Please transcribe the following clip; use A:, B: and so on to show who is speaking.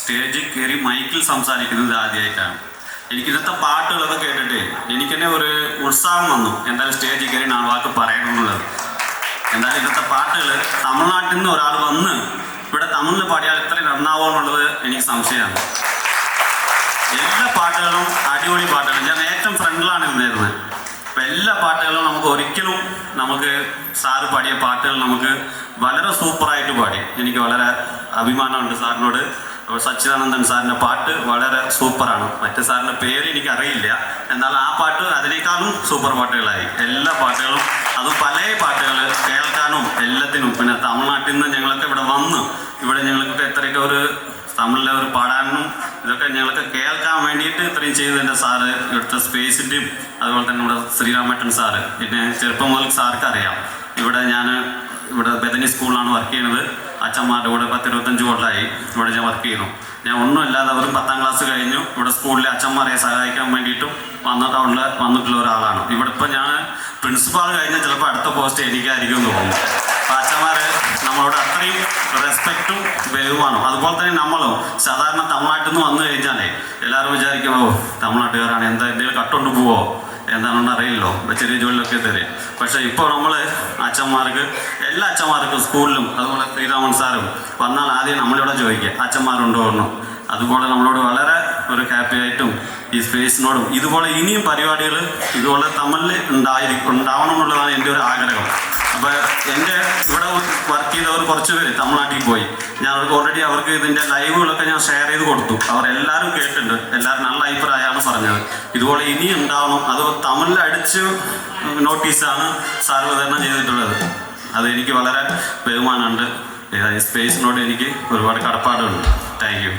A: സ്റ്റേജിൽ കയറി മൈക്കിൽ സംസാരിക്കുന്നത് ആദ്യമായിട്ടാണ്. എനിക്കിന്നത്തെ പാട്ടുകളൊക്കെ കേട്ടിട്ട് എനിക്ക് തന്നെ ഒരു ഉത്സാഹം വന്നു, എന്തായാലും സ്റ്റേജിൽ കയറി 4 വാക്ക് പറയണമെന്നുള്ളത്. എന്തായാലും ഇന്നത്തെ പാട്ടുകൾ തമിഴ്നാട്ടിൽ നിന്ന് ഒരാൾ വന്ന് ഇവിടെ തമിഴിൽ പാടിയാൽ ഇത്രയും നന്നാവോ എന്നുള്ളത് എനിക്ക് സംശയമാണ്. എല്ലാ പാട്ടുകളും അടിപൊളി പാട്ടുകൾ. ഞാൻ ഏറ്റവും ഫ്രണ്ടിലാണ് ഇരുന്നിരുന്നത്. അപ്പം എല്ലാ പാട്ടുകളും നമുക്ക് സാറ് പാടിയ പാട്ടുകൾ നമുക്ക് വളരെ സൂപ്പറായിട്ട് പാടി. എനിക്ക് വളരെ അഭിമാനമുണ്ട് സാറിനോട്. സച്ചിദാനന്ദൻ സാറിൻ്റെ പാട്ട് വളരെ സൂപ്പറാണ്. മറ്റേ സാറിൻ്റെ പേര് എനിക്കറിയില്ല, എന്നാൽ ആ പാട്ട് അതിനേക്കാളും സൂപ്പർ പാട്ടുകളായി. എല്ലാ പാട്ടുകളും, അത് പല പാട്ടുകൾ കേൾക്കാനും എല്ലാത്തിനും. പിന്നെ തമിഴ്നാട്ടിൽ നിന്ന് ഞങ്ങളൊക്കെ ഇവിടെ ഞങ്ങൾക്ക് എത്രയൊക്കെ ഒരു തമിഴിലെ ഒരു പാടാനും ഇതൊക്കെ ഞങ്ങൾക്ക് കേൾക്കാൻ വേണ്ടിയിട്ട് ഇത്രയും ചെയ്തതിൻ്റെ സാറ്, ഇവിടുത്തെ സ്പേസിൻ്റെയും അതുപോലെ തന്നെ നമ്മുടെ ശ്രീരാമേട്ടൻ സാറ്. പിന്നെ ചെറുപ്പം മുതൽ സാർക്ക് അറിയാം. ഇവിടെ ബദനി സ്കൂളിലാണ് വർക്ക് ചെയ്യുന്നത്. അച്ഛന്മാരുടെ കൂടെ 10-25 കൊല്ലമായി ഇവിടെ ഞാൻ വർക്ക് ചെയ്യുന്നു. ഞാൻ ഒന്നുമില്ലാതെ വെറും 10ാം ക്ലാസ് കഴിഞ്ഞു ഇവിടെ സ്കൂളിലെ അച്ഛന്മാരെ സഹായിക്കാൻ വേണ്ടിയിട്ടും വന്നിട്ടുള്ള ഒരാളാണ്. ഇവിടെ ഇപ്പോൾ ഞാൻ പ്രിൻസിപ്പാൾ കഴിഞ്ഞാൽ ചിലപ്പോൾ അടുത്ത പോസ്റ്റ് എനിക്കായിരിക്കും തോന്നുന്നു. അപ്പോൾ അച്ഛന്മാർ നമ്മളോട് അത്രയും റെസ്പെക്റ്റും ബഹുമാനം. അതുപോലെ തന്നെ നമ്മളും സാധാരണ തമിഴ്നാട്ടിൽ നിന്ന് വന്നു കഴിഞ്ഞാലേ എല്ലാവരും വിചാരിക്കുമോ തമിഴ്നാട്ടുകാരാണ്, എന്തെങ്കിലും കട്ടുകൊണ്ട് പോവോ എന്താണെന്ന് അറിയില്ലോ, ചെറിയ ജോലിയിലൊക്കെ തരും. പക്ഷേ ഇപ്പോൾ നമ്മൾ എല്ലാ അച്ഛന്മാർക്കും സ്കൂളിലും അതുപോലെ ശ്രീരാമൻ സാറും വന്നാൽ ആദ്യം നമ്മളിവിടെ ചോദിക്കുക അച്ഛന്മാരുണ്ടോ എന്ന്. അതുപോലെ നമ്മളോട് വളരെ ഒരു ഹാപ്പി ആയിട്ടും ഈ സ്പേസിനോടും ഇതുപോലെ ഇനിയും പരിപാടികൾ ഇതുപോലെ തമിഴിൽ ഉണ്ടാവണം എന്നുള്ളതാണ് എൻ്റെ ഒരു ആഗ്രഹം. അപ്പോൾ എൻ്റെ ഇവിടെ വർക്ക് ചെയ്തവർ കുറച്ച് പേര് തമിഴ്നാട്ടിൽ പോയി. ഞാൻ അവർക്ക് ഇതിൻ്റെ ലൈവുകളൊക്കെ ഞാൻ ഷെയർ ചെയ്ത് കൊടുത്തു. അവരെല്ലാവരും കേട്ടിട്ടുണ്ട്. എല്ലാവരും നല്ല അഭിപ്രായമാണ് പറഞ്ഞത്. ഇതുപോലെ ഇനി ഉണ്ടാവണം. അത് തമിഴിൽ അടിച്ച് നോട്ടീസാണ് സാർ വിതരണം ചെയ്തിട്ടുള്ളത്. അതെനിക്ക് വളരെ ബഹുമാനമുണ്ട്. സ്പേസിനോട് എനിക്ക് ഒരുപാട് കടപ്പാടുണ്ട്. Thank you.